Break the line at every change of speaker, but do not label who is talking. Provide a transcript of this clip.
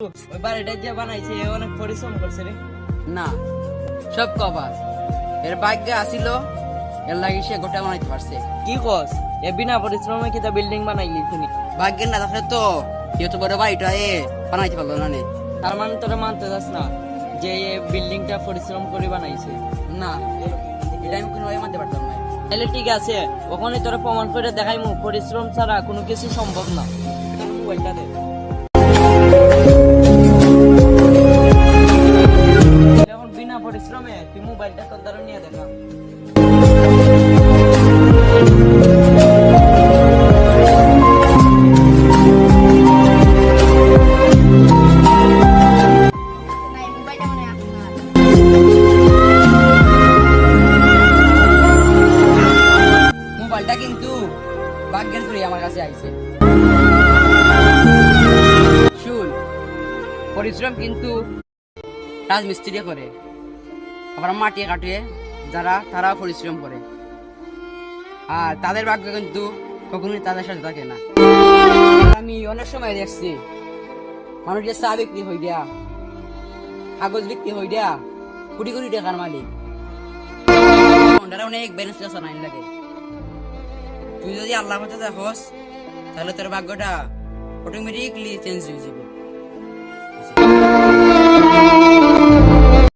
ওই বাড়িটা যে বানাইছে অনেক পরিশ্রম করছে রে।
না, সব কভার। এর ভাগ্যে আসিল, এর লাগি সে গোটা বানাইতে পারছে।
কি কস এ বিনা পরিশ্রমে কি তা বিল্ডিং বানাইলি তুমি?
ভাগ্যে না থাকলে তো এত বড় বাড়িটা বানাইতে পারলো না নে।
তার মানে তোরা মানতে যাস না যে এই বিল্ডিংটা পরিশ্রম করে বানাইছে?
না, এটা আমি কোনোভাবে মানতে পারতাম না।
তাহলে ঠিক আছে, ওখানে তোরা প্রমাণ করে দেখাইমু পরিশ্রম ছাড়া কোনো কিছু সম্ভব না। তোর মোবাইলটা দে। এখন বিনা পরিশ্রমে তুই মোবাইলটা তোর দ্বারা নিয়ে দেখা।
মোবাইলটা কিন্তু ভাগ্যের ধরে আমার কাছে আইছে। শুন, পরিশ্রম কিন্তু রাজমিস্ত্রি করে, আবার মাটি কাটিয়ে যারা তারা পরিশ্রম করে, আর তাদের ভাগ্য কিন্তু কখনোই তাদের সাথে থাকে না। আমি অনেক সময় দেখছি মানুষ যে চা বিক্রি হয়ে দেয়া, কাগজ বিক্রি হয়ে দেয়া, কোটি কোটি টাকার মালিক, অনেক ব্যালেন্স আইন লাগে। তুই যদি আল্লাহর মধ্যে থাকস তাহলে তোর ভাগ্যটা অটোমেটিকলি চেঞ্জ হয়ে যাবে।